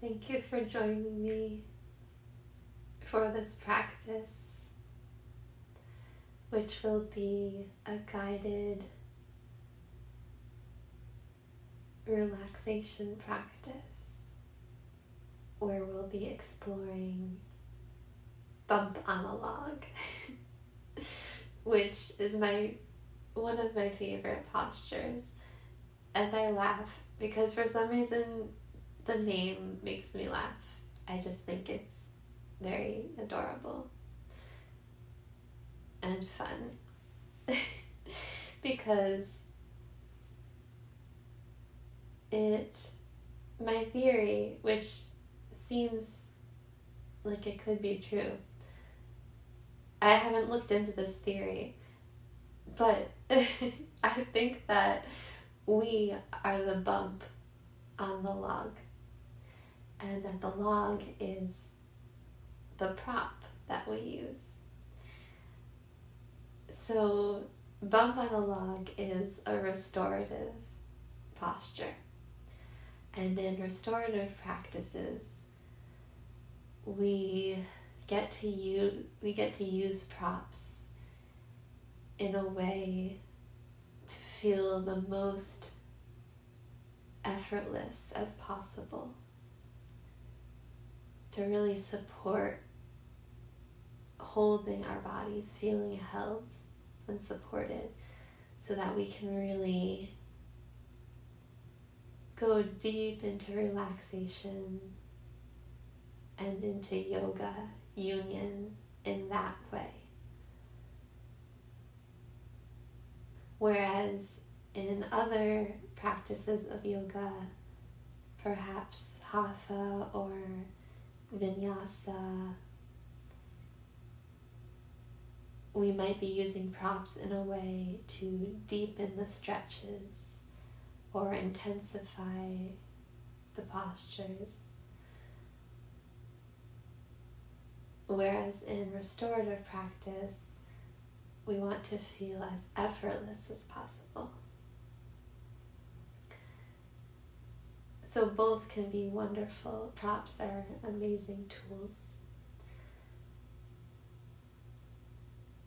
Thank you for joining me for this practice, which will be a guided relaxation practice where we'll be exploring bump on a log, which is one of my favorite postures. And I laugh because for some reason the name makes me laugh. I just think it's very adorable and fun because my theory, which seems like it could be true, I haven't looked into this theory, but I think that we are the bump on the log, and that the log is the prop that we use. So bump on a log is a restorative posture, and in restorative practices we get to use props in a way to feel the most effortless as possible, to really support holding our bodies, feeling held and supported, so that we can really go deep into relaxation and into yoga union in that way. Whereas in other practices of yoga, perhaps hatha or vinyasa, we might be using props in a way to deepen the stretches or intensify the postures. Whereas in restorative practice, we want to feel as effortless as possible. So both can be wonderful. Props are amazing tools.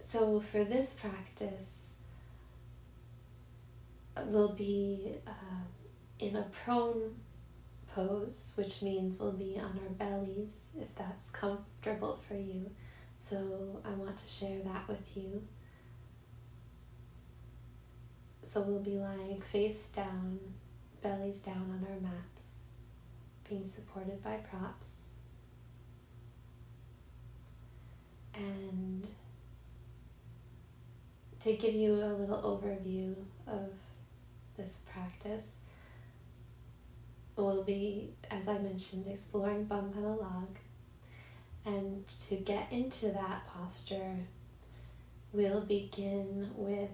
So for this practice, we'll be in a prone pose, which means we'll be on our bellies, if that's comfortable for you. So I want to share that with you. So we'll be lying face down, bellies down on our mats, being supported by props. And to give you a little overview of this practice, we'll be, as I mentioned, exploring bump on a log. And to get into that posture, we'll begin with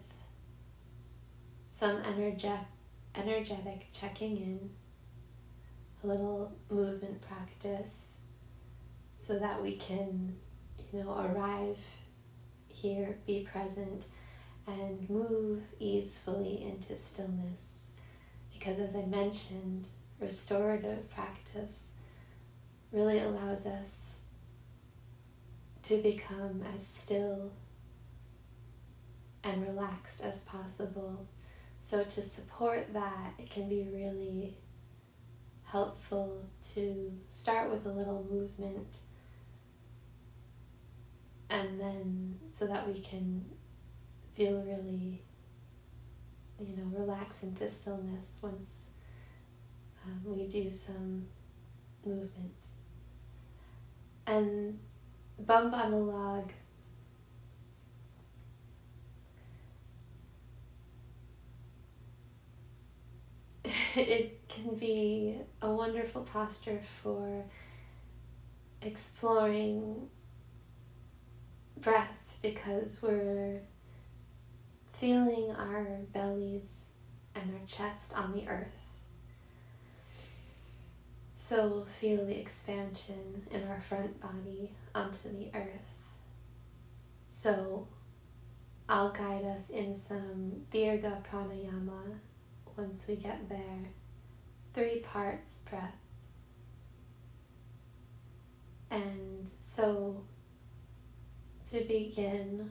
some energetic checking in, a little movement practice, so that we can, arrive here, be present, and move easefully into stillness. Because as I mentioned, restorative practice really allows us to become as still and relaxed as possible. So to support that, it can be really helpful to start with a little movement, and then so that we can feel really, relax into stillness once we do some movement. And bump on a log it can be a wonderful posture for exploring breath, because we're feeling our bellies and our chest on the earth. So we'll feel the expansion in our front body onto the earth. So I'll guide us in some Dirga Pranayama once we get there. 3 parts breath, And so to begin,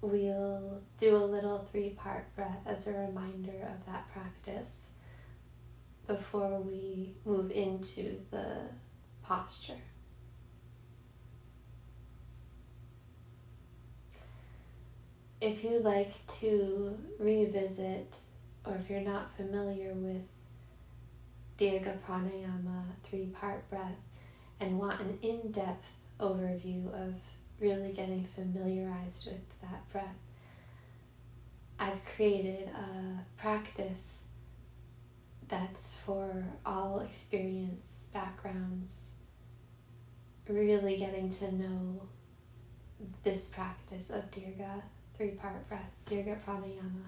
we'll do a little 3-part breath as a reminder of that practice before we move into the posture. If you'd like to revisit, or if you're not familiar with Dirga Pranayama 3-part breath and want an in-depth overview of really getting familiarized with that breath, I've created a practice that's for all experience backgrounds, really getting to know this practice of Dirga 3-part breath, Dirga Pranayama.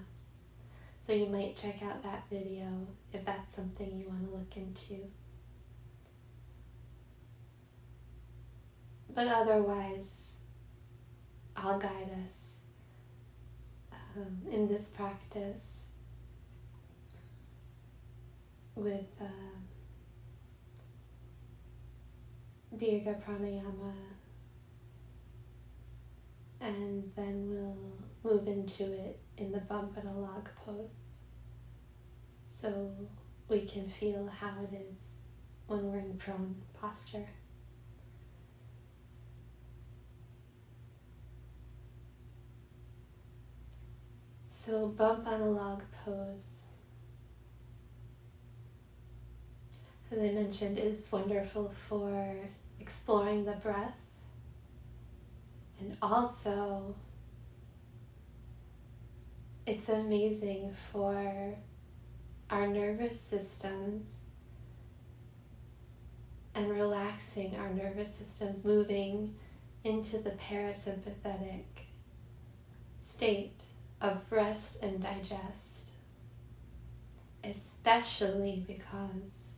So you might check out that video if that's something you want to look into. But otherwise, I'll guide us in this practice with Dirga Pranayama, and then we'll move into it in the bump and a log pose, so we can feel how it is when we're in prone posture. So bump on a log pose, as I mentioned, is wonderful for exploring the breath, and also it's amazing for our nervous systems and relaxing our nervous systems, moving into the parasympathetic state of rest and digest, especially because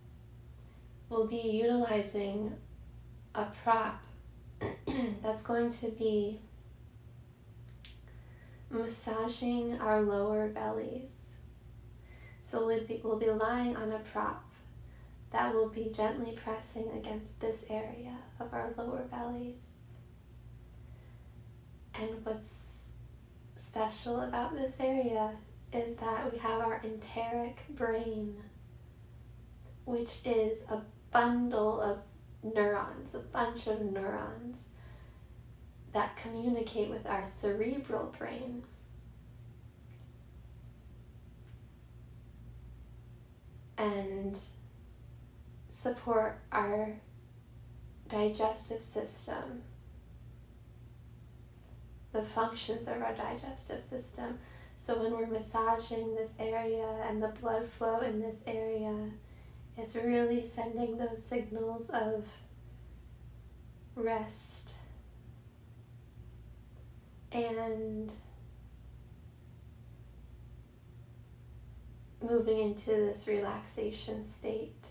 we'll be utilizing a prop that's going to be massaging our lower bellies. So we'll be lying on a prop that will be gently pressing against this area of our lower bellies. And what's special about this area is that we have our enteric brain, which is a bundle of neurons, a bunch of neurons that communicate with our cerebral brain. And support our digestive system, the functions of our digestive system. So when we're massaging this area and the blood flow in this area, it's really sending those signals of rest and moving into this relaxation state,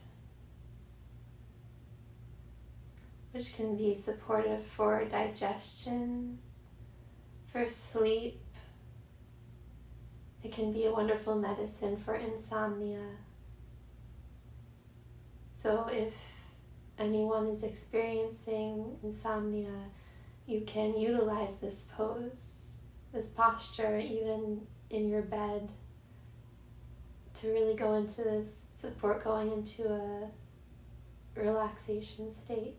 which can be supportive for digestion, for sleep. It can be a wonderful medicine for insomnia. So if anyone is experiencing insomnia, you can utilize this pose, this posture, even in your bed, to really go into this, support going into a relaxation state.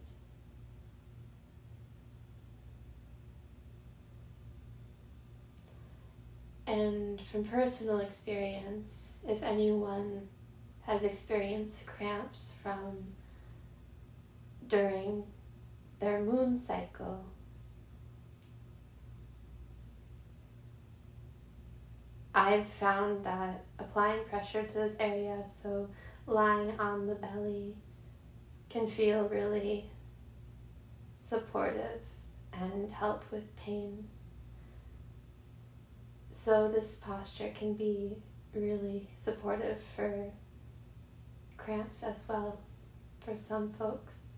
And from personal experience, if anyone has experienced cramps from during their moon cycle, I've found that applying pressure to this area, so lying on the belly, can feel really supportive and help with pain. So this posture can be really supportive for cramps as well, for some folks.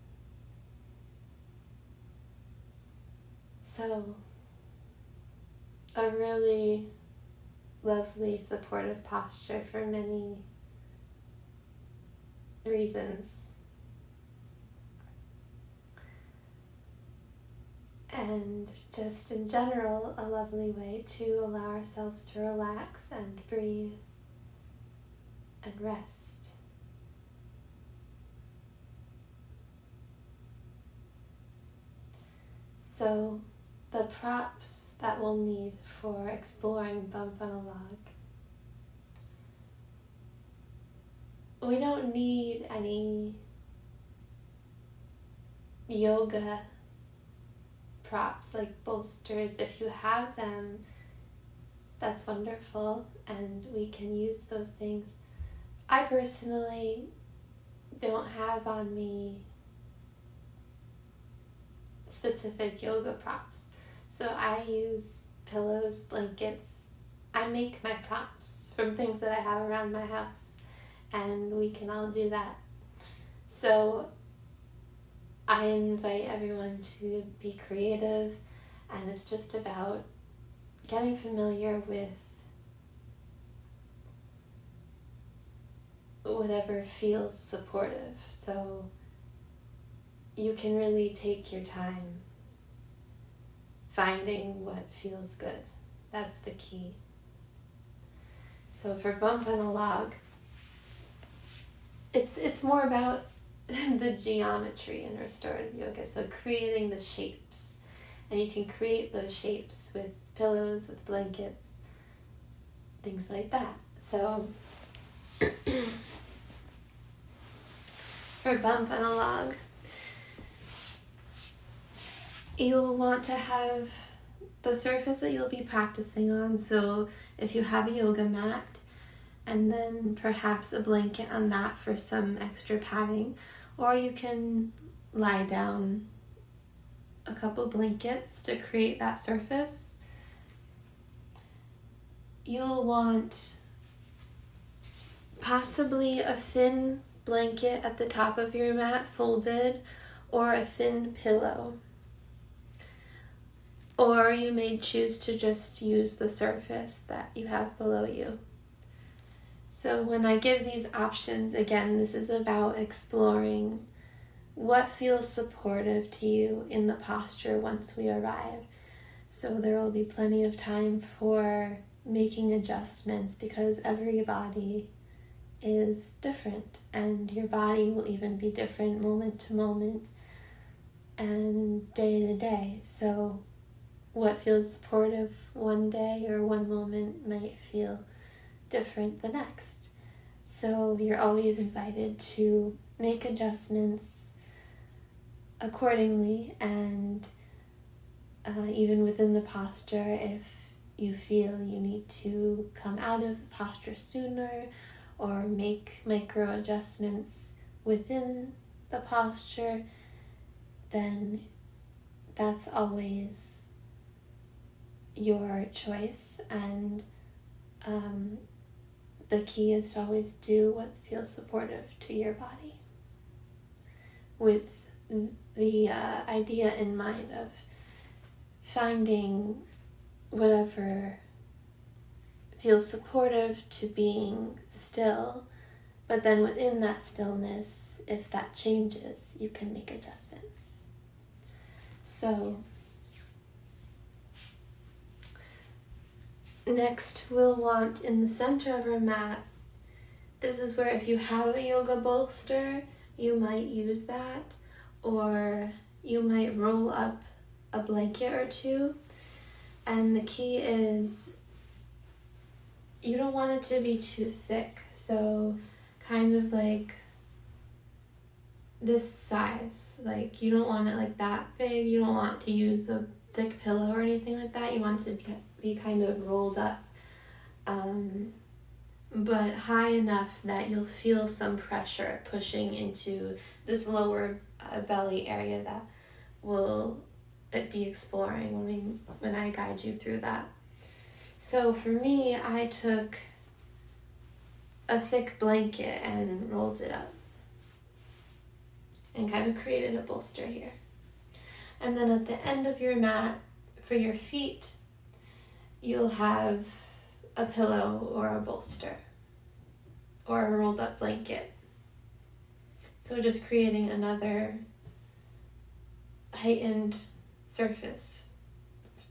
So a really lovely supportive posture for many reasons. And just in general, a lovely way to allow ourselves to relax and breathe and rest. So, the props that we'll need for exploring Bump on a Log. We don't need any yoga props like bolsters. If you have them, that's wonderful, and we can use those things. I personally don't have on me specific yoga props, so I use pillows, blankets. I make my props from things that I have around my house, and we can all do that. So I invite everyone to be creative, and it's just about getting familiar with whatever feels supportive. So you can really take your time finding what feels good. That's the key. So for Bump on a Log, it's more about the geometry in restorative yoga, so creating the shapes. And you can create those shapes with pillows, with blankets, things like that. So for Bump on a Log, you'll want to have the surface that you'll be practicing on. So if you have a yoga mat, and then perhaps a blanket on that for some extra padding, or you can lie down a couple blankets to create that surface. You'll want possibly a thin blanket at the top of your mat folded, or a thin pillow. Or you may choose to just use the surface that you have below you. So when I give these options, again, this is about exploring what feels supportive to you in the posture once we arrive. So there will be plenty of time for making adjustments, because every body is different, and your body will even be different moment to moment and day to day. So what feels supportive one day or one moment might feel different the next. So you're always invited to make adjustments accordingly, and even within the posture, if you feel you need to come out of the posture sooner or make micro adjustments within the posture, then that's always your choice. And the key is to always do what feels supportive to your body, with the idea in mind of finding whatever feels supportive to being still, but then within that stillness, if that changes, you can make adjustments. So next, we'll want in the center of our mat, this is where if you have a yoga bolster, you might use that, or you might roll up a blanket or two. And the key is you don't want it to be too thick. So kind of like this size. Like you don't want it like that big. You don't want to use a thick pillow or anything like that. You want it to be kind of rolled up, but high enough that you'll feel some pressure pushing into this lower belly area that will be exploring when I guide you through that. So for me, I took a thick blanket and rolled it up and kind of created a bolster here. And then at the end of your mat, for your feet, you'll have a pillow or a bolster or a rolled up blanket. So just creating another heightened surface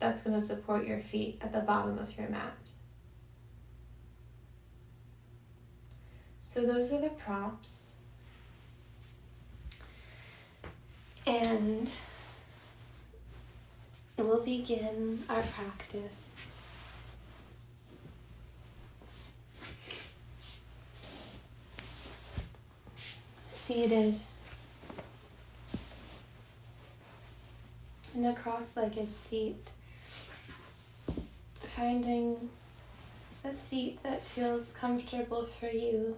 that's going to support your feet at the bottom of your mat. So those are the props. And we'll begin our practice. Seated in a cross-legged seat, finding a seat that feels comfortable for you.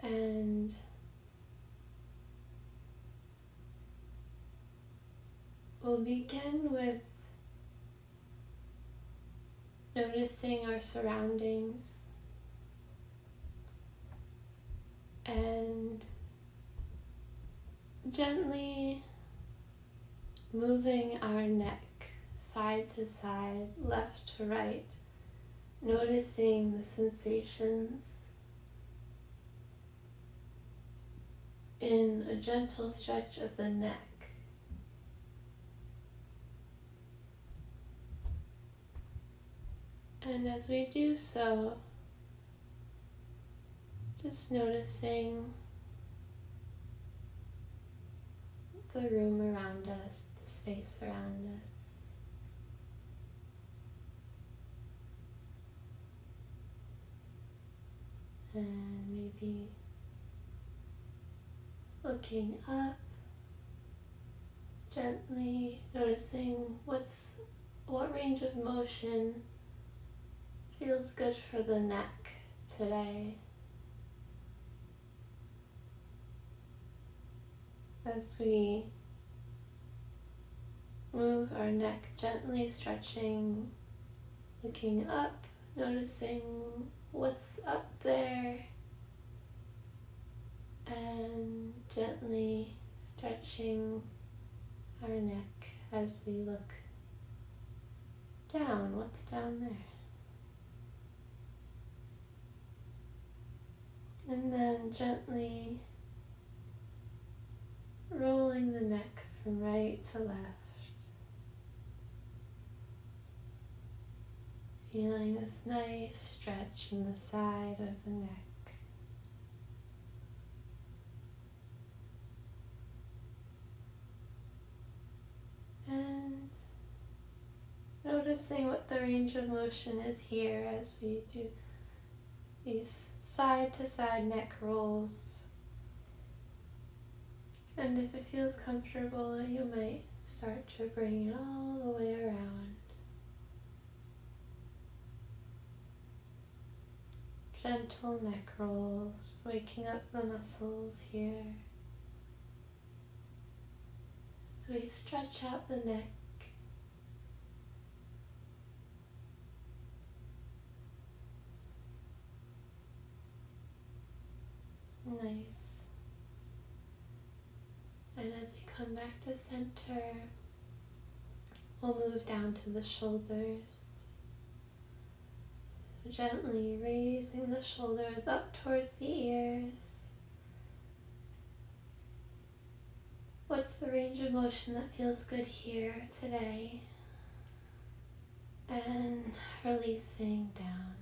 And we'll begin with noticing our surroundings and gently moving our neck side to side, left to right, noticing the sensations in a gentle stretch of the neck. And as we do so, just noticing the room around us, the space around us. And maybe looking up, gently noticing what range of motion feels good for the neck today. As we move our neck gently, stretching, looking up, noticing what's up there, and gently stretching our neck as we look down. What's down there? And then gently rolling the neck from right to left. Feeling this nice stretch in the side of the neck. And noticing what the range of motion is here as we do these side to side neck rolls. And if it feels comfortable, you might start to bring it all the way around. Gentle neck rolls, waking up the muscles here. As we stretch out the neck, nice. And as we come back to center, we'll move down to the shoulders. So gently raising the shoulders up towards the ears. What's the range of motion that feels good here today? And releasing down.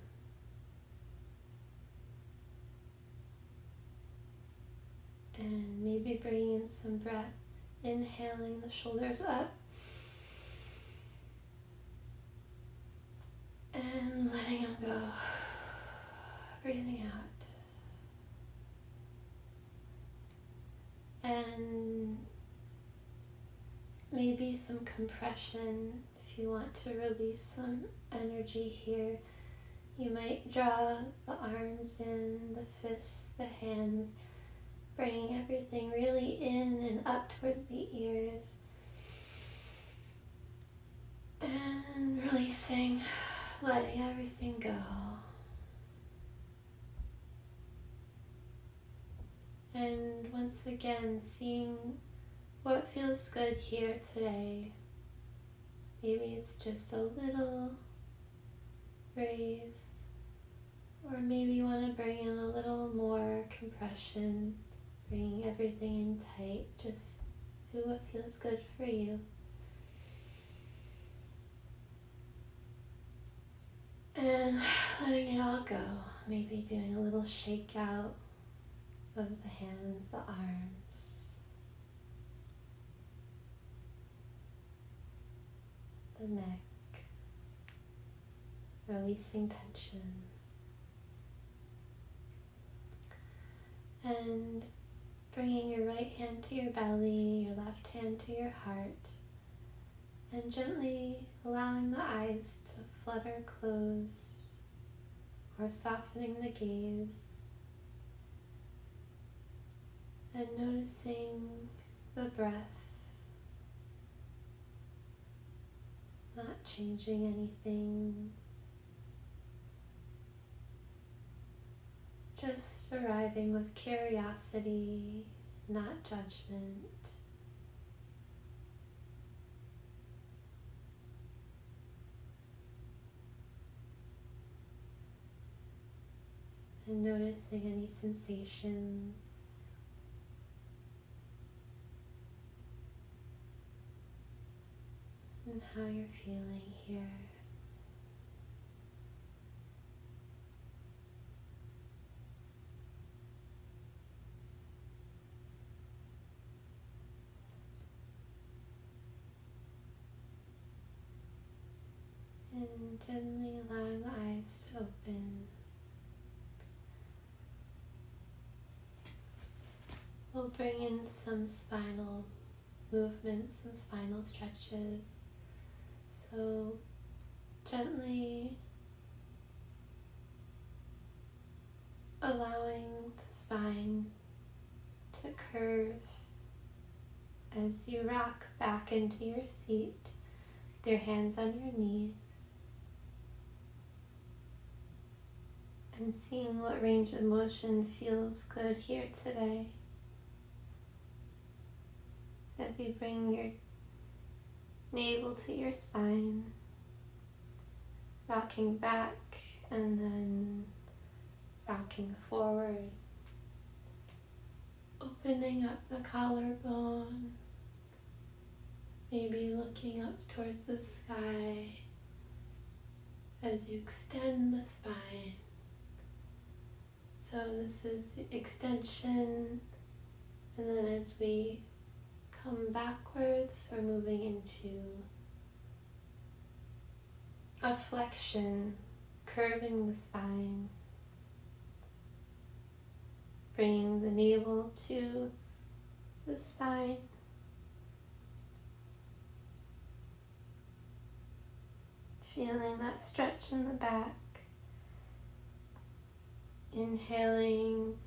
And maybe bringing in some breath, inhaling the shoulders up and letting them go, breathing out. And maybe some compression if you want to release some energy here. You might draw the arms in, the fists, the hands, bringing everything really in and up towards the ears. And releasing, letting everything go. And once again, seeing what feels good here today. Maybe it's just a little raise Or maybe you want to bring in a little more compression, bringing everything in tight. Just do what feels good for you. And letting it all go. Maybe doing a little shake out of the hands, the arms, the neck, releasing tension. And bringing your right hand to your belly, your left hand to your heart, and gently allowing the eyes to flutter close or softening the gaze, and noticing the breath, not changing anything, just arriving with curiosity, not judgment. And noticing any sensations. And how you're feeling here. And gently allowing the eyes to open. We'll bring in some spinal movements, some spinal stretches. So gently allowing the spine to curve as you rock back into your seat with your hands on your knees. And seeing what range of motion feels good here today. As you bring your navel to your spine, rocking back and then rocking forward, opening up the collarbone, maybe looking up towards the sky as you extend the spine. So this is the extension, and then as we come backwards, we're moving into a flexion, curving the spine, bringing the navel to the spine, feeling that stretch in the back, inhaling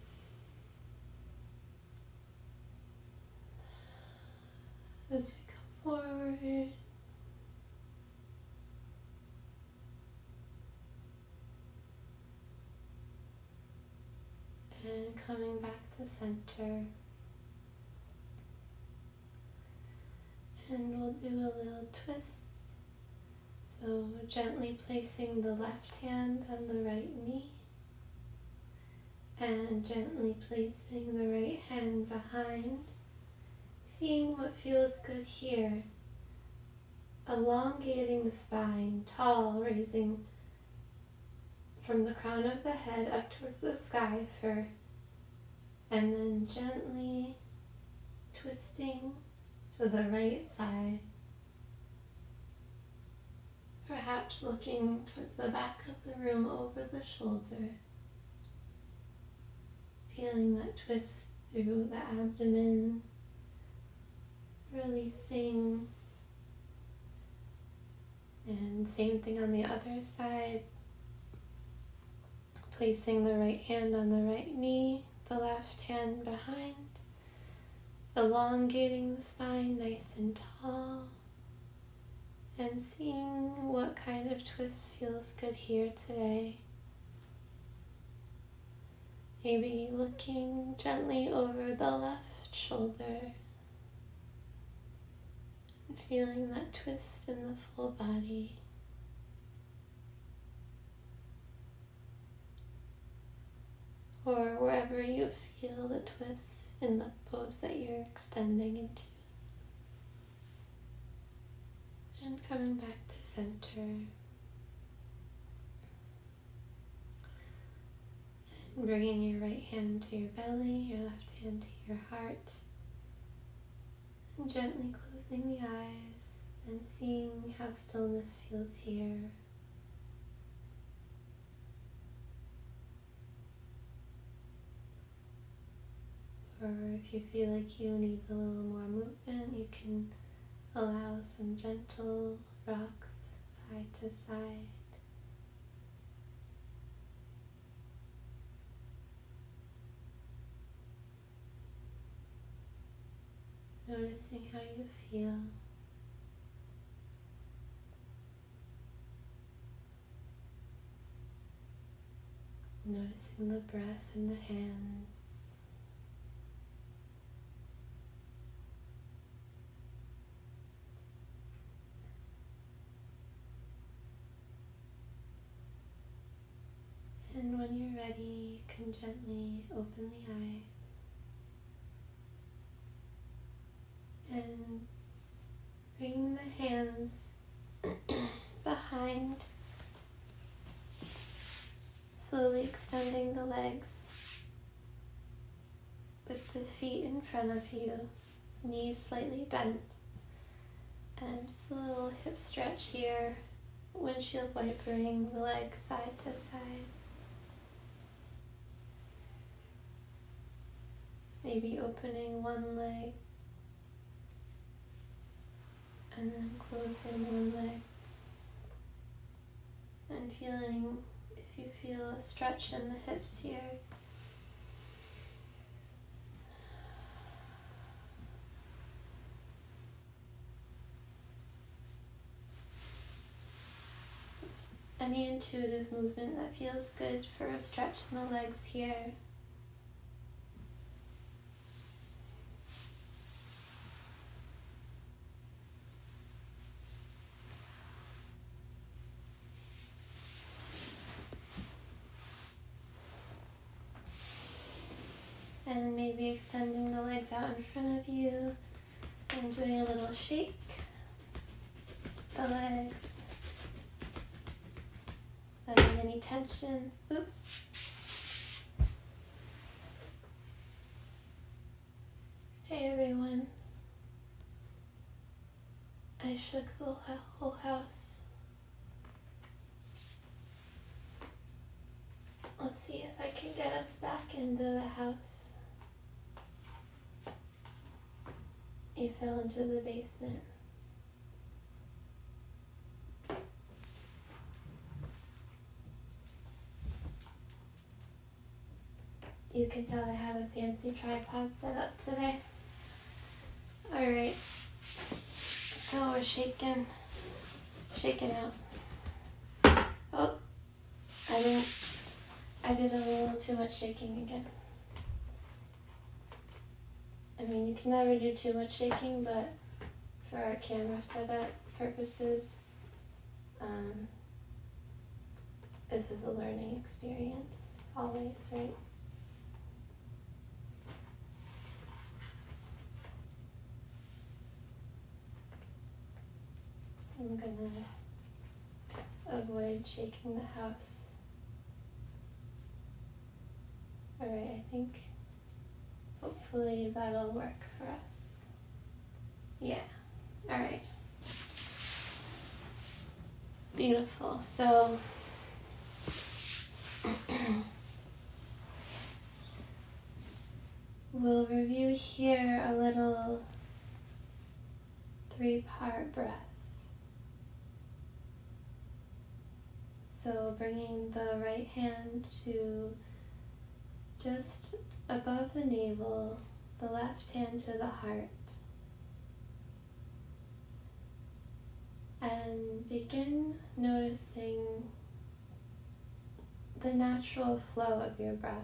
as we come forward, and coming back to center. And we'll do a little twist. So gently placing the left hand on the right knee, and gently placing the right hand behind. Seeing what feels good here. Elongating the spine, tall, raising from the crown of the head up towards the sky first. And then gently twisting to the right side. Perhaps looking towards the back of the room over the shoulder. Feeling that twist through the abdomen. Releasing, and same thing on the other side, placing the right hand on the right knee, the left hand behind, elongating the spine nice and tall, and seeing what kind of twist feels good here today. Maybe looking gently over the left shoulder, feeling that twist in the full body. or wherever you feel the twists in the pose that you're extending into. And coming back to center. And bringing your right hand to your belly, your left hand to your heart. And gently closing the eyes and seeing how stillness feels here. Or if you feel like you need a little more movement, you can allow some gentle rocks side to side. Noticing how you feel. Noticing the breath in the hands. And when you're ready, you can gently open the eyes and bring the hands behind, slowly extending the legs with the feet in front of you, knees slightly bent, and just a little hip stretch here, windshield wipering the legs side to side. Maybe opening one leg and then closing one leg. And feeling, if you feel a stretch in the hips here. Just any intuitive movement that feels good for a stretch in the legs here. And maybe extending the legs out in front of you and doing a little shake. The legs. Letting any tension, oops. Hey everyone. I shook the whole house. Let's see if I can get us back into the house. You fell into the basement. You can tell I have a fancy tripod set up today. Alright, so we're shaking out. Oh, I did a little too much shaking again. I mean, you can never do too much shaking, but for our camera setup purposes, this is a learning experience, always, right? I'm gonna avoid shaking the house. Alright, I think hopefully that'll work for us. Yeah, alright. Beautiful. So, we'll review here a little 3-part breath. So bringing the right hand to just above the navel, the left hand to the heart. And begin noticing the natural flow of your breath.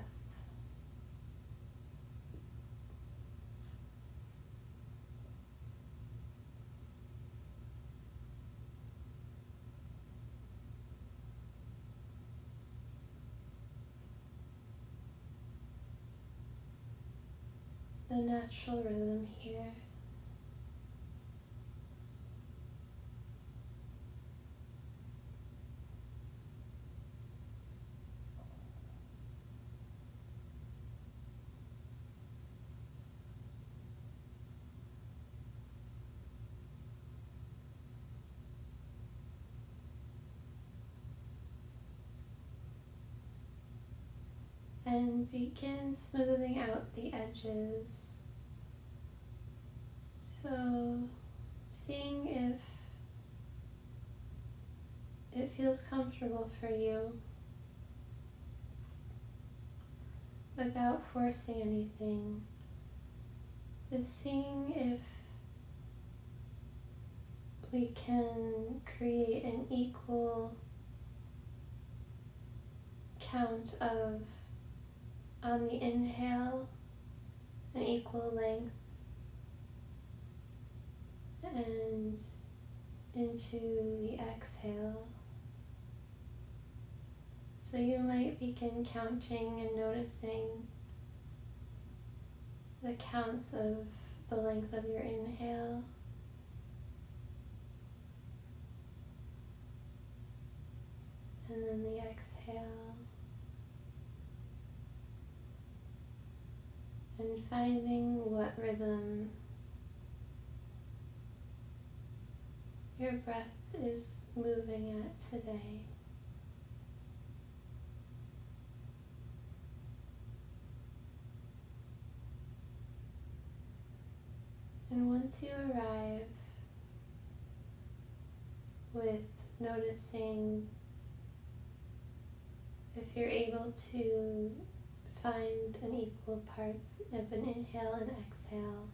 natural rhythm here. And begin smoothing out the edges. So, seeing if it feels comfortable for you without forcing anything. Just seeing if we can create an equal count of, on the inhale, an equal length, and into the exhale. So you might begin counting and noticing the counts of the length of your inhale and then the exhale, and finding what rhythm your breath is moving at today. And once you arrive with noticing if you're able to find an equal parts of an inhale and exhale,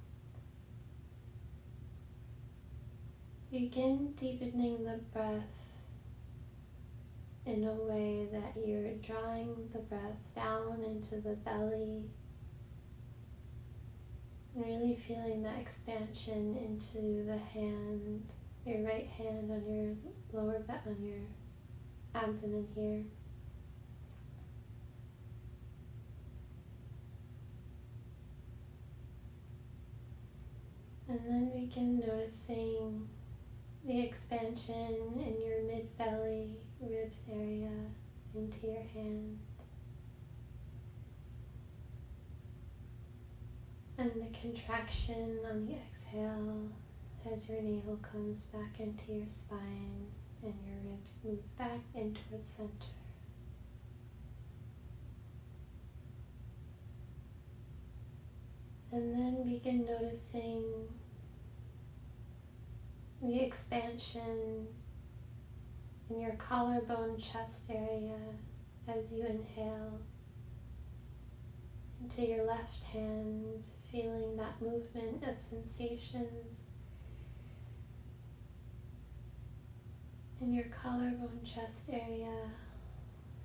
begin deepening the breath in a way that you're drawing the breath down into the belly, and really feeling that expansion into the hand, your right hand on your lower back, on your abdomen here. And then begin noticing the expansion in your mid-belly, ribs area into your hand. And the contraction on the exhale as your navel comes back into your spine and your ribs move back in towards center. And then begin noticing the expansion in your collarbone chest area as you inhale into your left hand, feeling that movement of sensations in your collarbone chest area.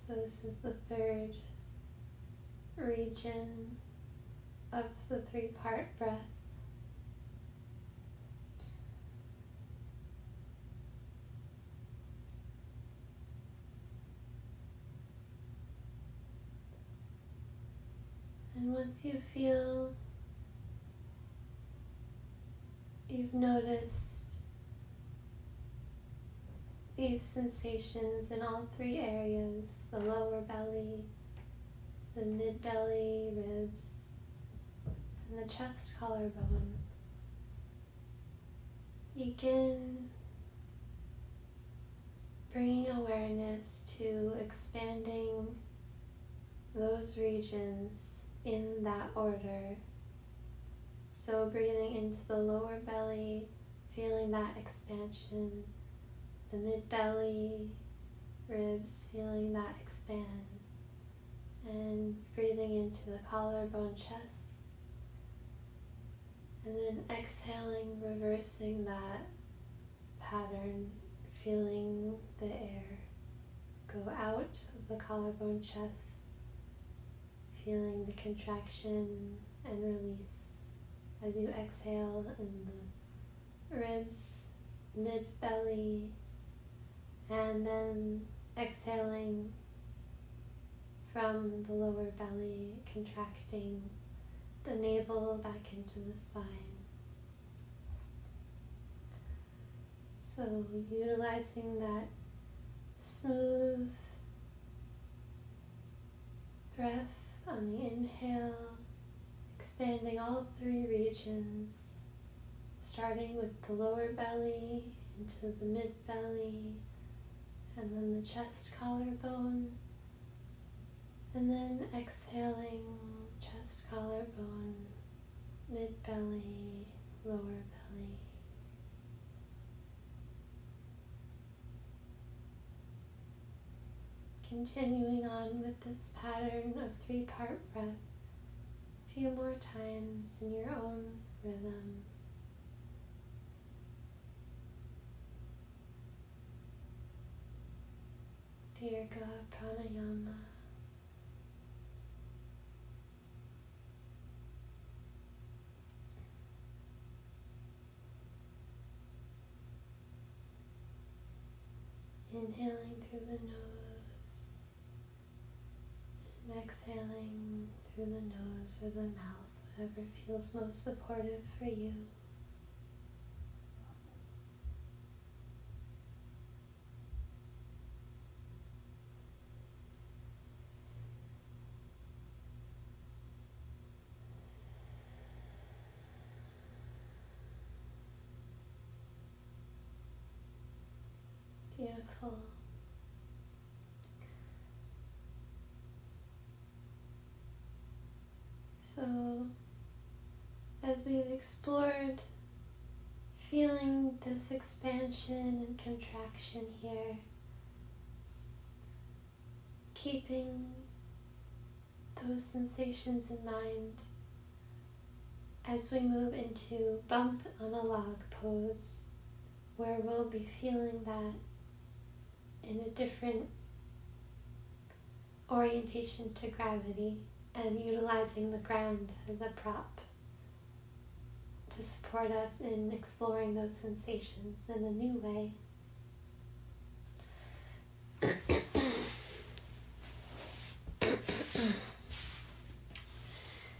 So this is the third region of the three-part breath. And once you feel you've noticed these sensations in all three areas, the lower belly, the mid-belly, ribs, and the chest collarbone, begin bringing awareness to expanding those regions in that order. So breathing into the lower belly, feeling that expansion, the mid-belly, ribs, feeling that expand, and breathing into the collarbone chest, and then exhaling, reversing that pattern, feeling the air go out of the collarbone chest, feeling the contraction and release as you exhale in the ribs, mid-belly, and then exhaling from the lower belly, contracting the navel back into the spine. So utilizing that smooth breath on the inhale, expanding all three regions, starting with the lower belly into the mid belly, and then the chest collarbone, and then exhaling chest collarbone, mid belly, lower belly. Continuing on with this pattern of 3-part breath, a few more times in your own rhythm. Dirga Pranayama. Inhaling through the nose and exhaling through the nose or the mouth, whatever feels most supportive for you. Beautiful. So, as we've explored feeling this expansion and contraction here, keeping those sensations in mind as we move into bump on a log pose, where we'll be feeling that in a different orientation to gravity and utilizing the ground as a prop to support us in exploring those sensations in a new way.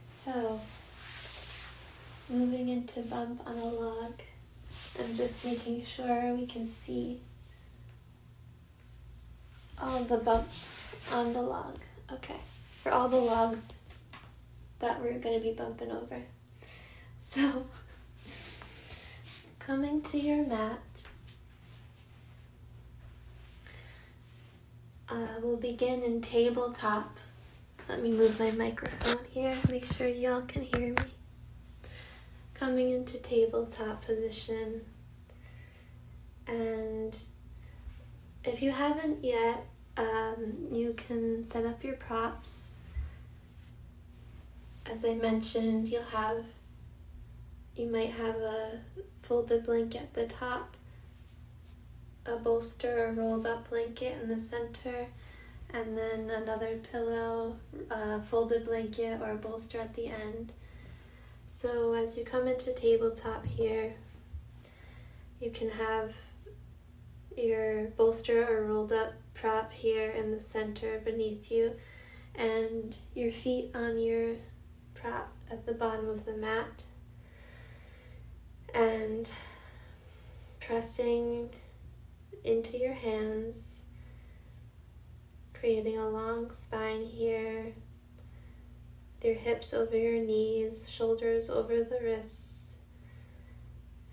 So, moving into bump on a log, I'm just making sure we can see all the bumps on the log. Okay, for all the logs that we're going to be bumping over. So, coming to your mat, we'll begin in tabletop. Let me move my microphone here, make sure y'all can hear me. Coming into tabletop position, and if you haven't yet, you can set up your props. As I mentioned, you might have a folded blanket at the top, a bolster or rolled up blanket in the center, and then another pillow, folded blanket or bolster at the end. So as you come into tabletop here, you can have your bolster or rolled up prop here in the center beneath you, and your feet on your prop at the bottom of the mat, and pressing into your hands, creating a long spine here, with your hips over your knees, shoulders over the wrists,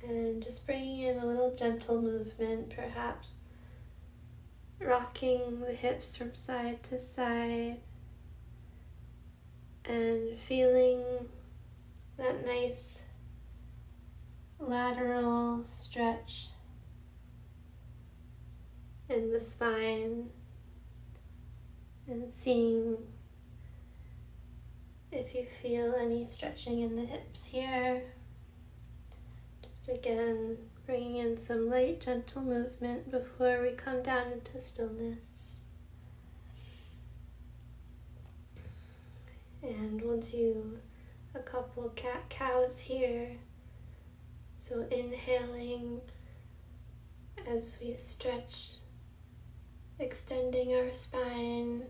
and just bringing in a little gentle movement, perhaps rocking the hips from side to side, and feeling that nice lateral stretch in the spine, and seeing if you feel any stretching in the hips here. Just again, bringing in some light, gentle movement before we come down into stillness. And we'll do a couple cat-cows here. So inhaling as we stretch, extending our spine,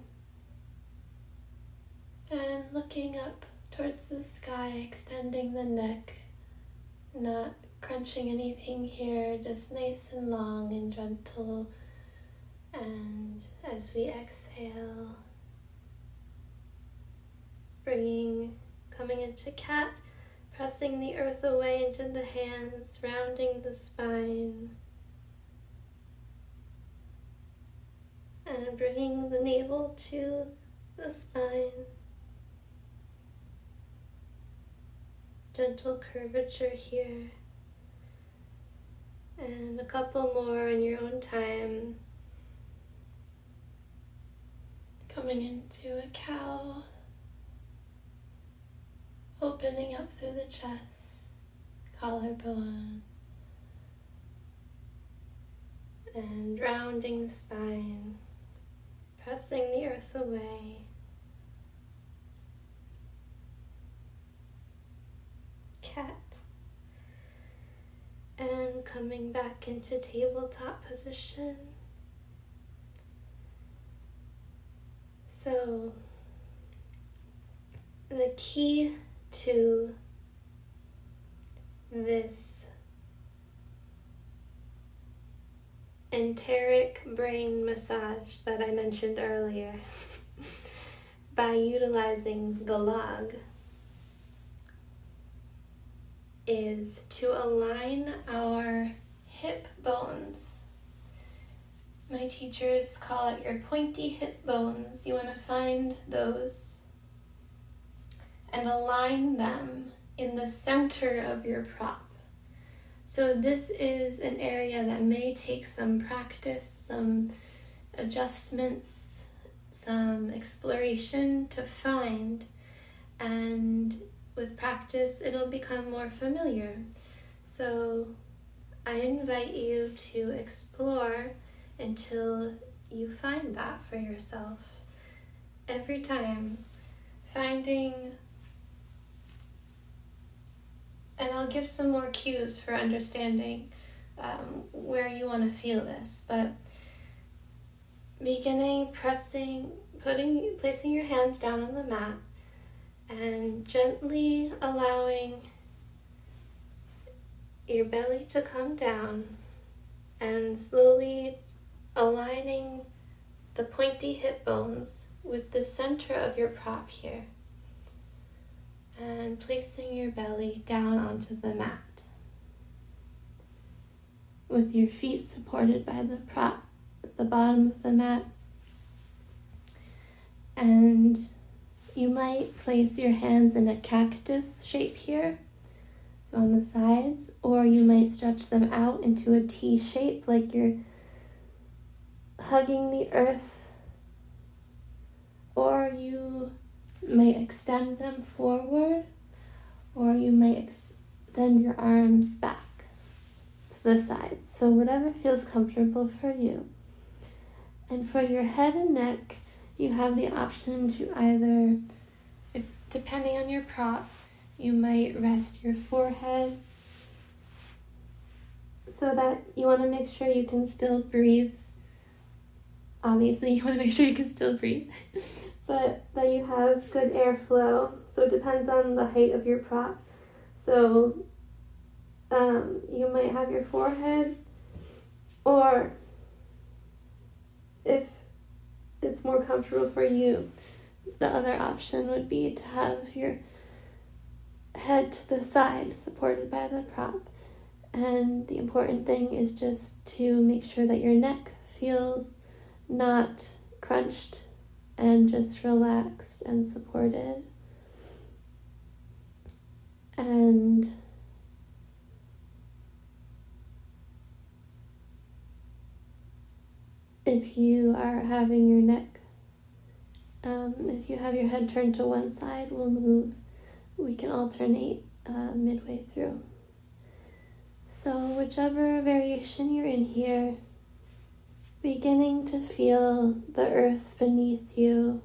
and looking up towards the sky, extending the neck, not crunching anything here, just nice and long and gentle. And as we exhale, coming into cat, pressing the earth away into the hands, rounding the spine, and bringing the navel to the spine. Gentle curvature here. And a couple more in your own time. Coming into a cow. Opening up through the chest, collarbone. And rounding the spine. Pressing the earth away. Cat. And coming back into tabletop position. So, the key to this enteric brain massage that I mentioned earlier, by utilizing the log, is to align our hip bones. My teachers call it your pointy hip bones. You want to find those and align them in the center of your prop. So this is an area that may take some practice, some adjustments, some exploration to find, and with practice it'll become more familiar. So I invite you to explore until you find that for yourself. Every time, finding, and I'll give some more cues for understanding where you want to feel this, but beginning placing your hands down on the mat and gently allowing your belly to come down and slowly aligning the pointy hip bones with the center of your prop here, and placing your belly down onto the mat with your feet supported by the prop at the bottom of the mat. And you might place your hands in a cactus shape here, so on the sides, or you might stretch them out into a T shape like you're hugging the earth, or you might extend them forward, or you might extend your arms back to the sides. So whatever feels comfortable for you. And for your head and neck, you have the option to either, depending on your prop, you might rest your forehead so that you want to make sure you can still breathe. Obviously, you want to make sure you can still breathe, but that you have good airflow. So it depends on the height of your prop. So you might have your forehead, or if it's more comfortable for you, the other option would be to have your head to the side supported by the prop. And the important thing is just to make sure that your neck feels not crunched and just relaxed and supported. And if you are having your neck, if you have your head turned to one side, we'll move. We can alternate midway through. So whichever variation you're in here, beginning to feel the earth beneath you,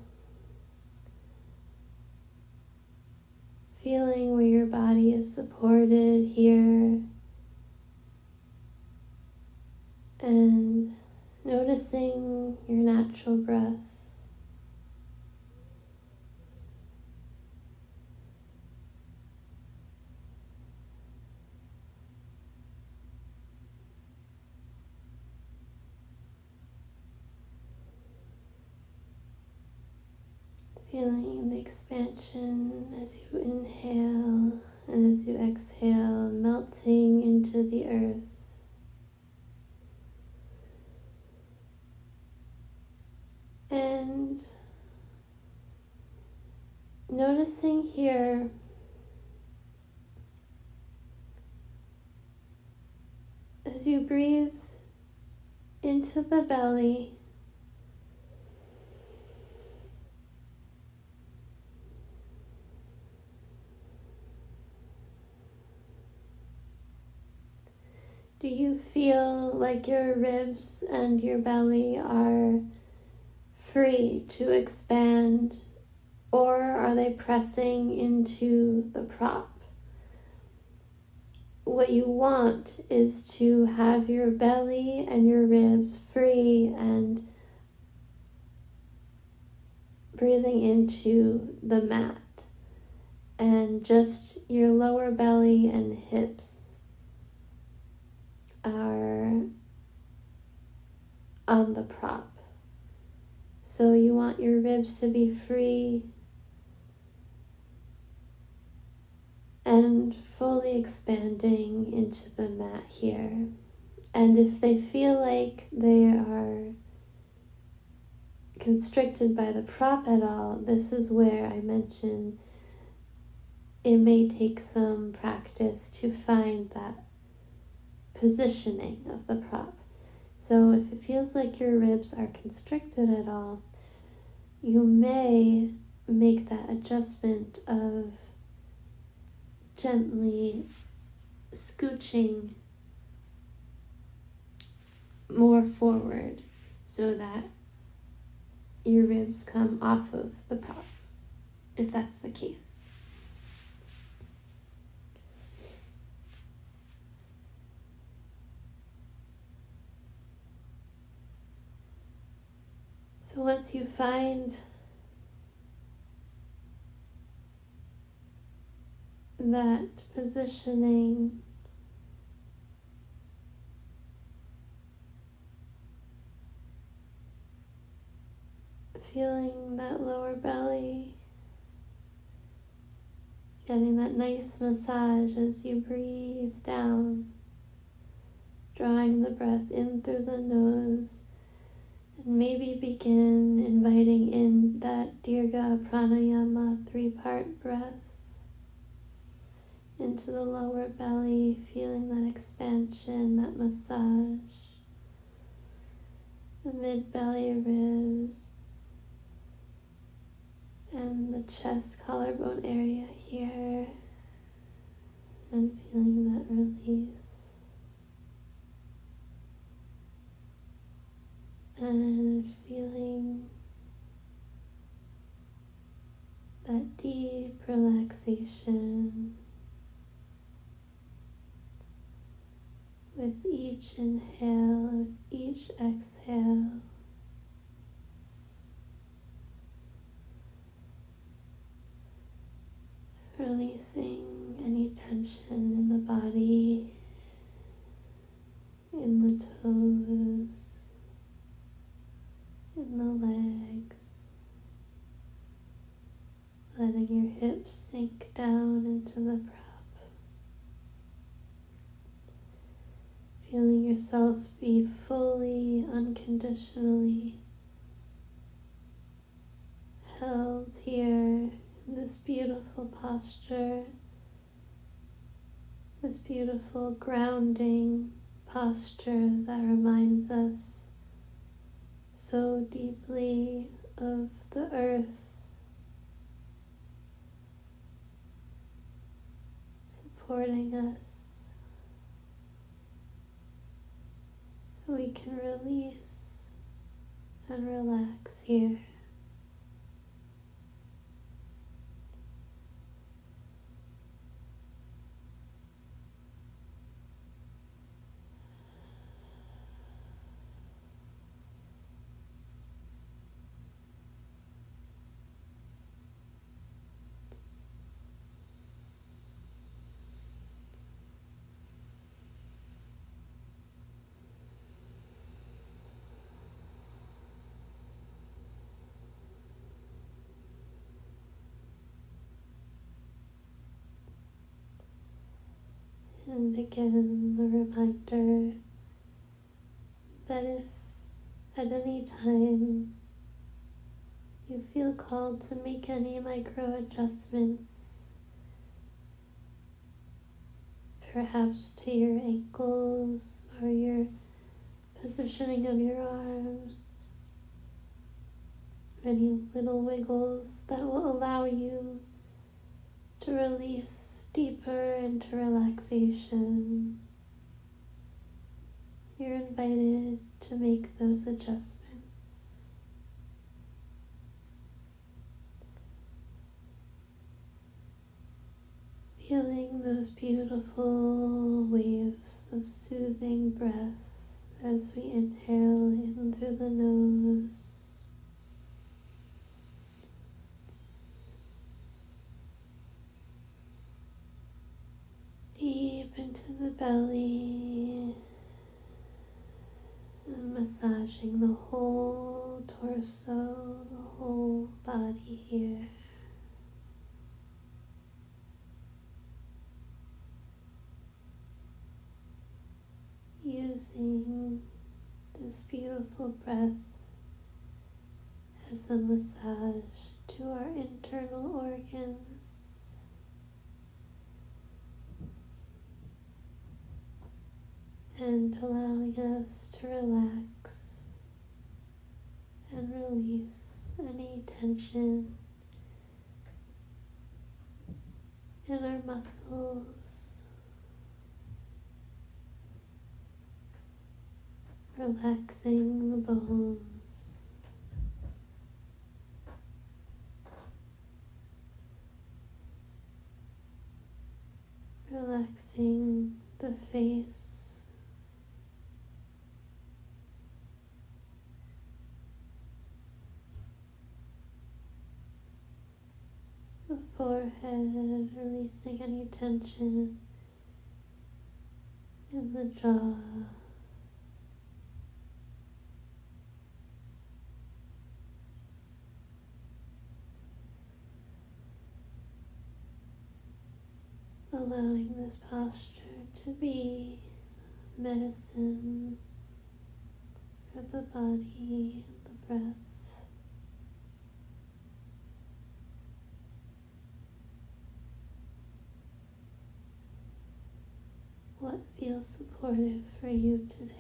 feeling where your body is supported here, and noticing your natural breath. Feeling the expansion as you inhale and as you exhale, melting into the earth. And noticing here as you breathe into the belly, do you feel like your ribs and your belly are free to expand, or are they pressing into the prop? What you want is to have your belly and your ribs free and breathing into the mat, and just your lower belly and hips are on the prop. So you want your ribs to be free and fully expanding into the mat here. And if they feel like they are constricted by the prop at all, this is where I mentioned it may take some practice to find that positioning of the prop. So if it feels like your ribs are constricted at all, you may make that adjustment of gently scooching more forward so that your ribs come off of the prop, if that's the case. So once you find that positioning, feeling that lower belly, getting that nice massage as you breathe down, drawing the breath in through the nose, and maybe begin inviting in that Dirga Pranayama 3-part breath into the lower belly, feeling that expansion, that massage, the mid-belly ribs, and the chest collarbone area here, and feeling that release. And feeling that deep relaxation with each inhale, with each exhale. Releasing any tension in the body, in the toes, in the legs, letting your hips sink down into the prop, feeling yourself be fully, unconditionally held here in this beautiful posture, this beautiful grounding posture that reminds us so deeply of the earth, supporting us, so we can release and relax here. And again, a reminder that if at any time you feel called to make any micro adjustments, perhaps to your ankles or your positioning of your arms, any little wiggles that will allow you to release deeper into relaxation, you're invited to make those adjustments. Feeling those beautiful waves of soothing breath as we inhale in through the nose, deep into the belly, and massaging the whole torso, the whole body here. Using this beautiful breath as a massage to our internal organs, and allowing us to relax and release any tension in our muscles, relaxing the bones, relaxing the face, the forehead, releasing any tension in the jaw, allowing this posture to be medicine for the body and the breath. What feels supportive for you today?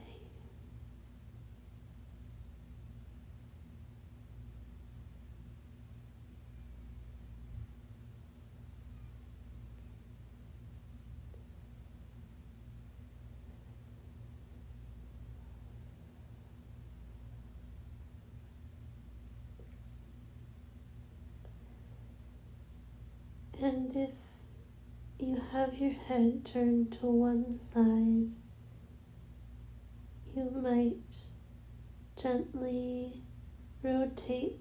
And if you have your head turned to one side, you might gently rotate,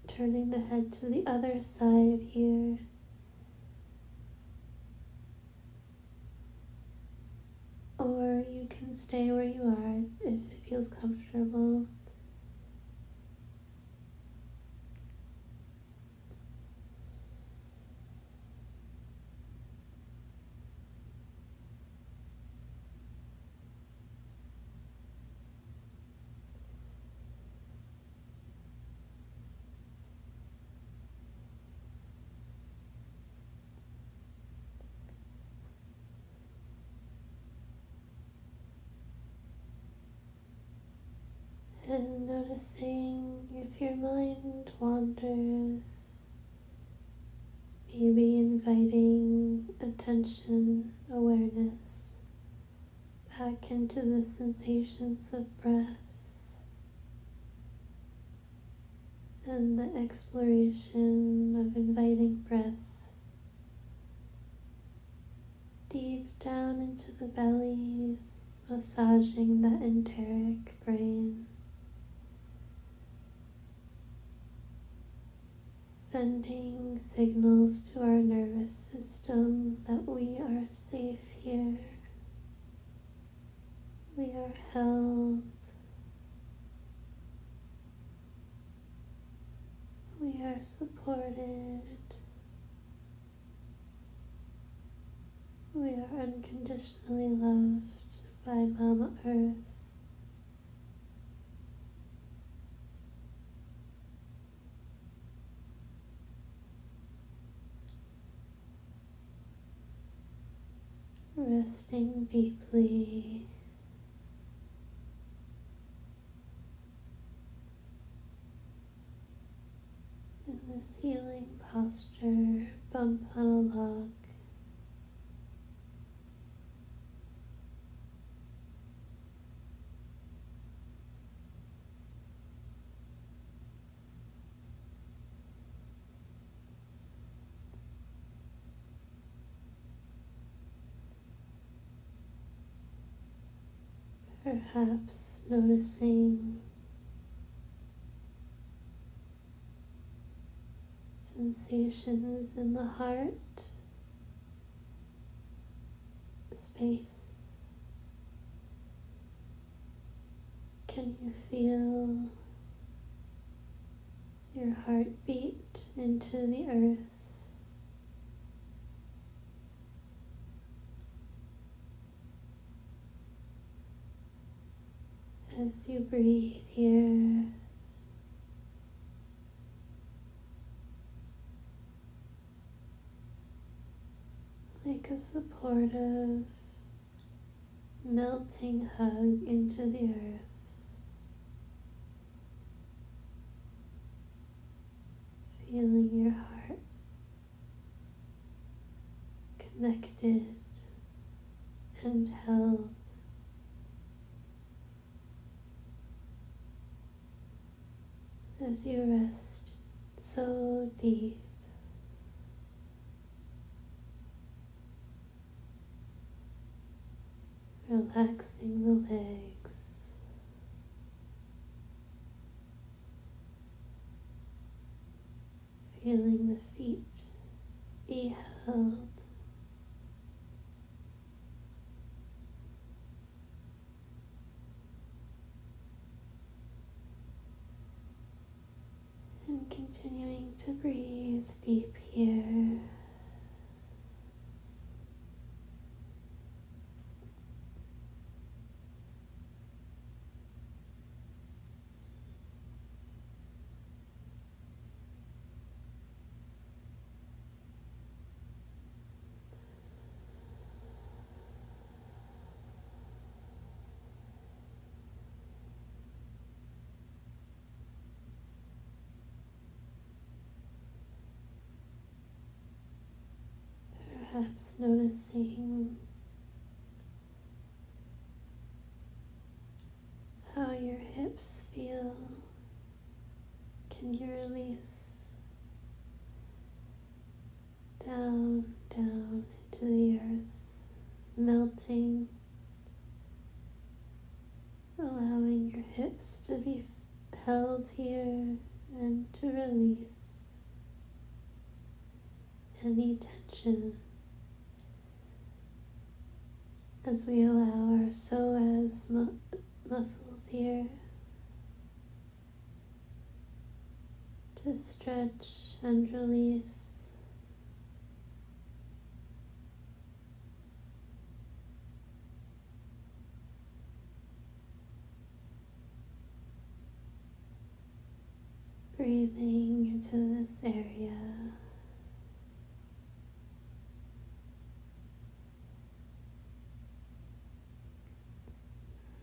turning the head to the other side here. Or you can stay where you are if it feels comfortable. And noticing if your mind wanders, maybe inviting attention, awareness back into the sensations of breath and the exploration of inviting breath deep down into the bellies, massaging that enteric brain, sending signals to our nervous system that we are safe here, we are held, we are supported, We are unconditionally loved by Mama Earth. Resting deeply in this healing posture, bump on a log. Perhaps noticing sensations in the heart space. Can you feel your heart beat into the earth? As you breathe here, like a supportive, melting hug into the earth. Feeling your heart connected and held. As you rest so deep, relaxing the legs, feeling the feet be held, and continuing to breathe deep here. Perhaps noticing how your hips feel. Can you release down, down into the earth, melting, allowing your hips to be held here and to release any tension as we allow our psoas muscles here to stretch and release. Breathing into this area.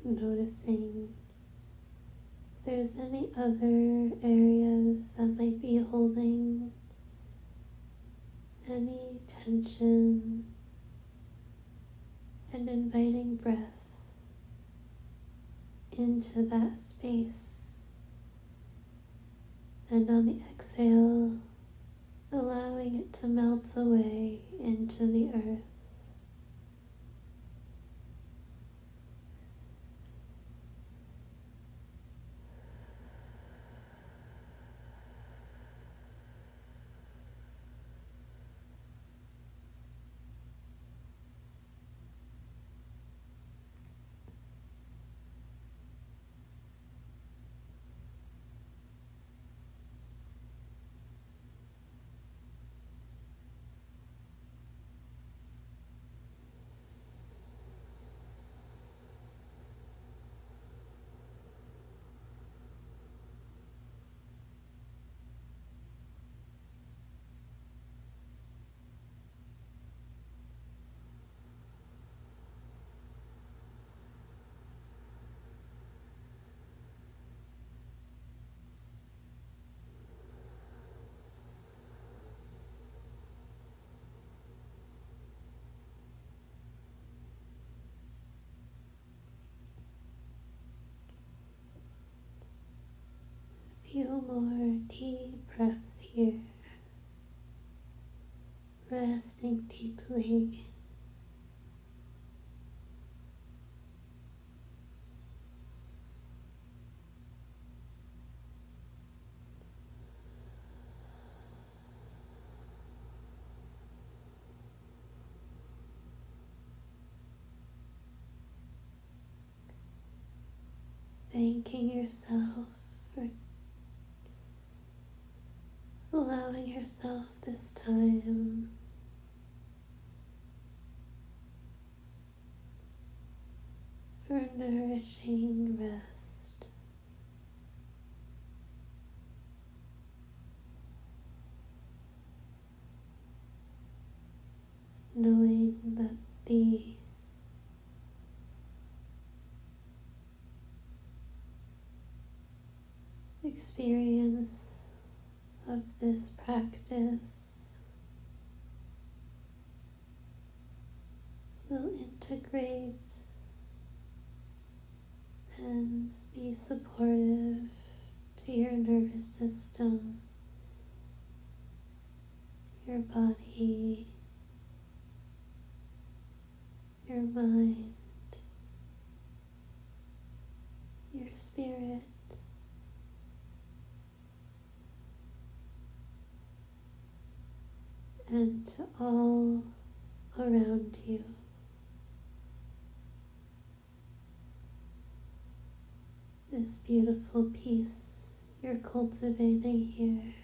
Noticing if there's any other areas that might be holding any tension, and inviting breath into that space, and on the exhale allowing it to melt away into the earth. few more deep breaths here, resting deeply. Thanking yourself for allowing yourself this time for nourishing rest. Knowing that the experience of this practice will integrate and be supportive to your nervous system, your body, your mind, your spirit. And to all around you. This beautiful peace you're cultivating here.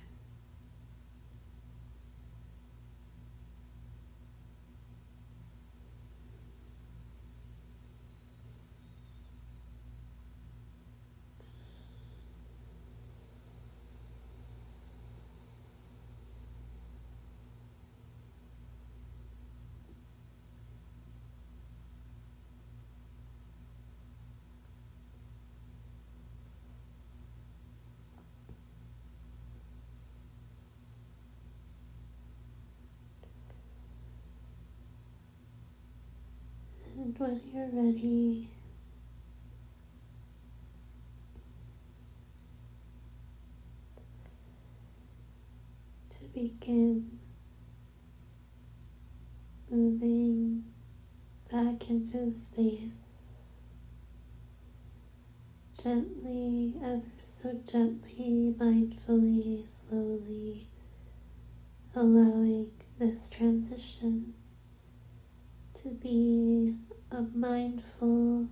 And when you're ready, to begin moving back into the space, gently, ever so gently, mindfully, slowly, allowing this transition to be a mindful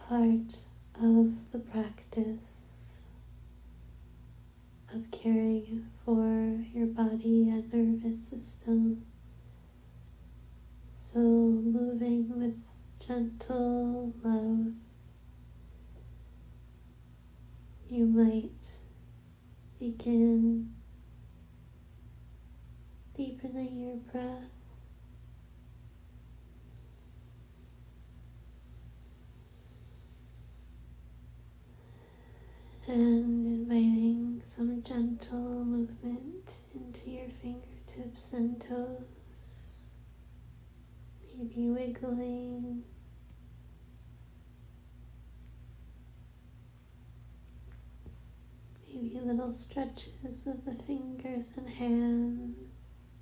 part of the practice of caring for your body and nervous system. So moving with gentle love, you might begin deepening your breath and inviting some gentle movement into your fingertips and toes, maybe wiggling, maybe little stretches of the fingers and hands,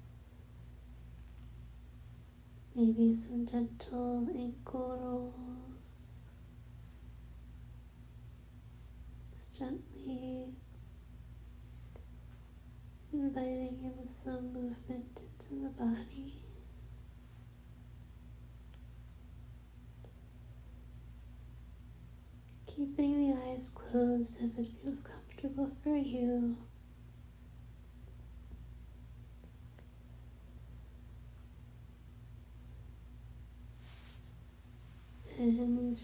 maybe some gentle ankle rolls, just gently inviting in some movement into the body. Keeping the eyes closed if it feels comfortable for you. And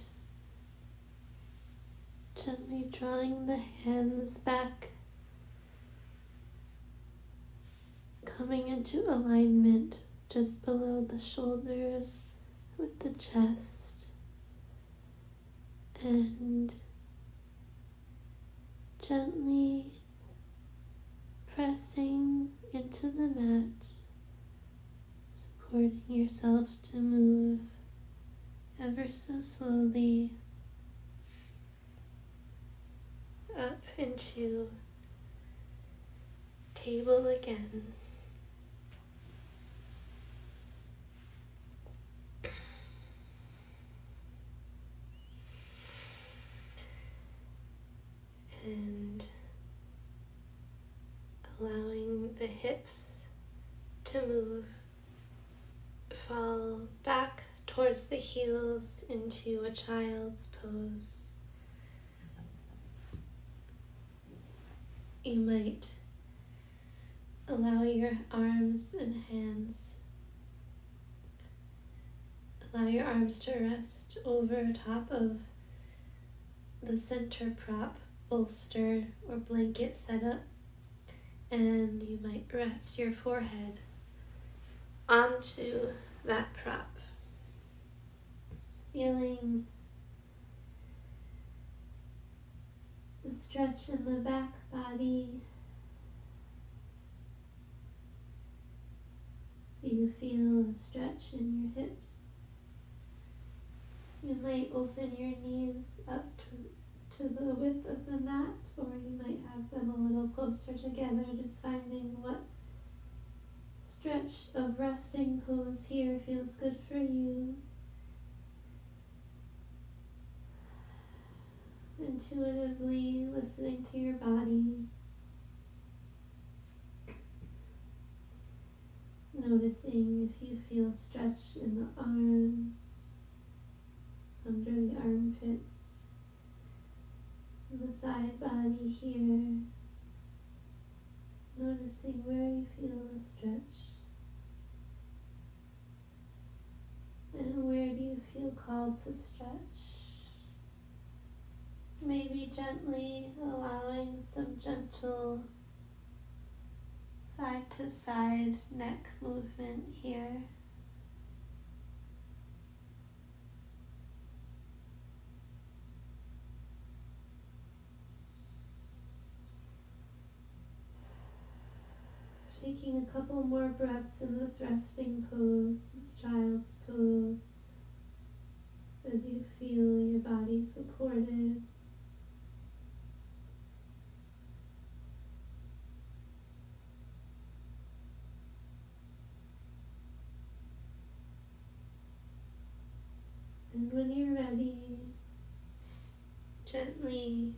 gently drawing the hands back, coming into alignment just below the shoulders with the chest, and gently pressing into the mat, supporting yourself to move ever so slowly up into table again. And allowing the hips to move, fall back towards the heels into a child's pose. You might allow your arms and hands, allow your arms to rest over top of the center prop, bolster, or blanket setup, and you might rest your forehead onto that prop, feeling the stretch in the back body. Do you feel a stretch in your hips? You might open your knees up to the width of the mat, or you might have them a little closer together, just finding what stretch of resting pose here feels good for you. Intuitively listening to your body, noticing if you feel stretch in the arms, under the armpits, the side body here, noticing where you feel the stretch, and where do you feel called to stretch. Maybe gently allowing some gentle side to side neck movement here. Taking a couple more breaths in this resting pose, this child's pose, as you feel your body supported. And when you're ready, gently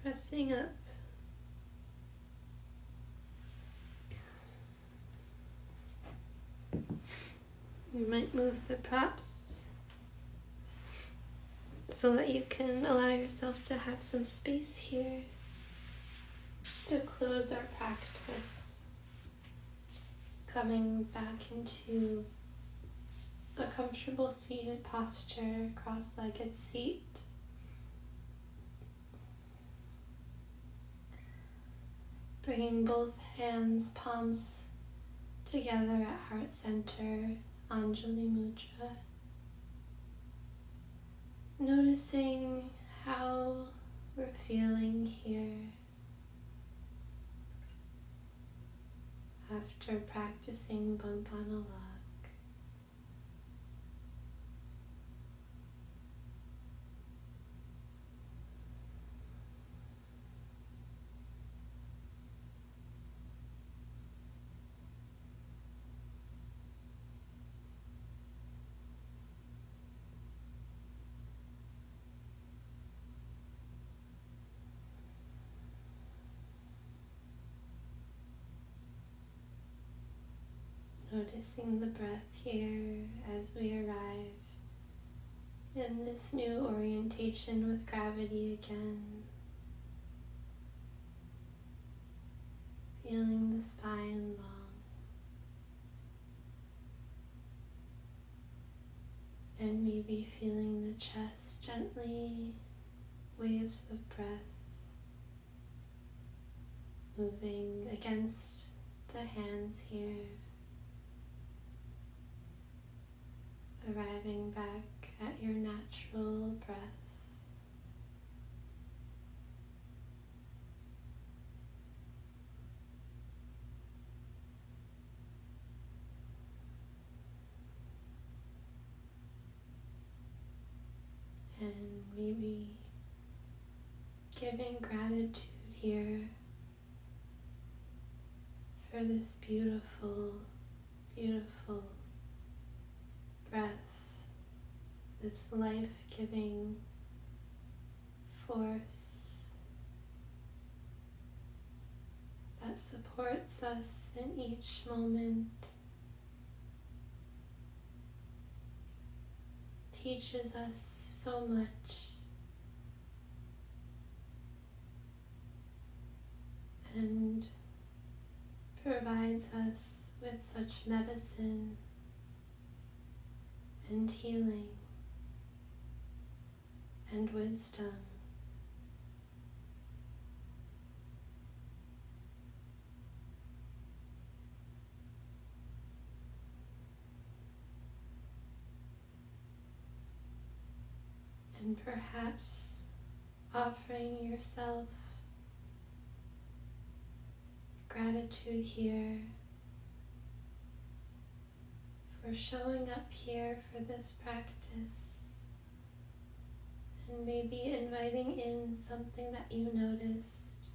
pressing up. You might move the props so that you can allow yourself to have some space here to close our practice. Coming back into a comfortable seated posture, cross-legged seat. Bringing both hands, palms together at heart center, Anjali Mudra. Noticing how we're feeling here after practicing Bambanalak. Noticing the breath here as we arrive in this new orientation with gravity again. Feeling the spine long. And maybe feeling the chest gently, waves of breath moving against the hands here. Arriving back at your natural breath. And maybe giving gratitude here for this beautiful, beautiful breath, this life-giving force that supports us in each moment, teaches us so much, and provides us with such medicine and healing and wisdom. And perhaps offering yourself gratitude here for showing up here for this practice, and maybe inviting in something that you noticed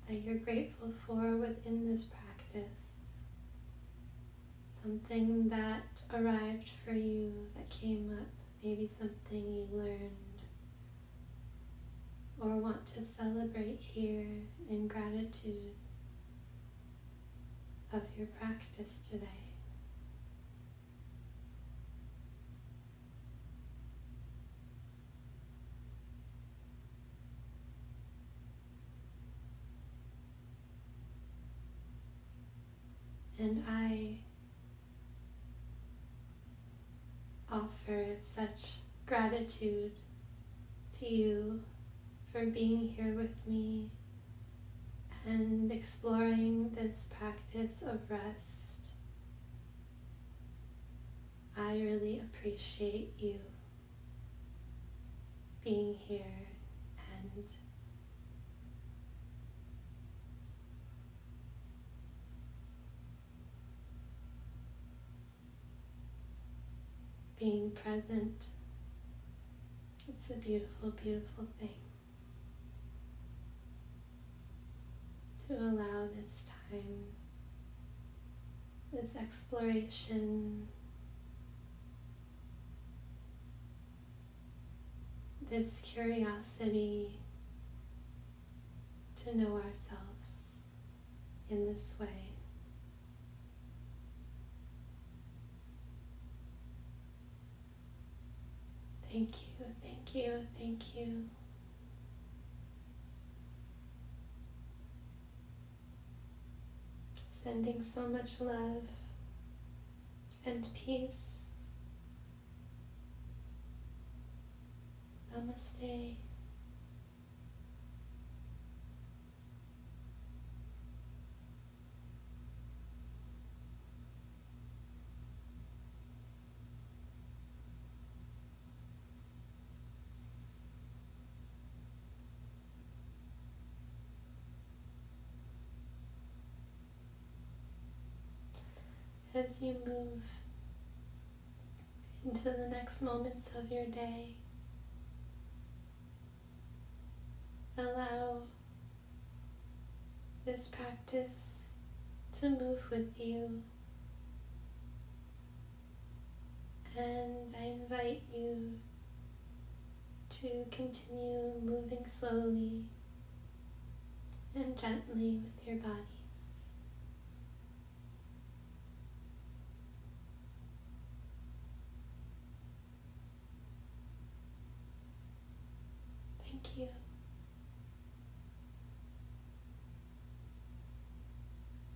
that you're grateful for within this practice, something that arrived for you, that came up, maybe something you learned or want to celebrate here in gratitude of your practice today. And I offer such gratitude to you for being here with me and exploring this practice of rest. I really appreciate you being here and being present. It's a beautiful, beautiful thing to allow this time, this exploration, this curiosity to know ourselves in this way. Thank you, thank you, thank you. Sending so much love and peace. Namaste. As you move into the next moments of your day, allow this practice to move with you, and I invite you to continue moving slowly and gently with your bodies. Thank you.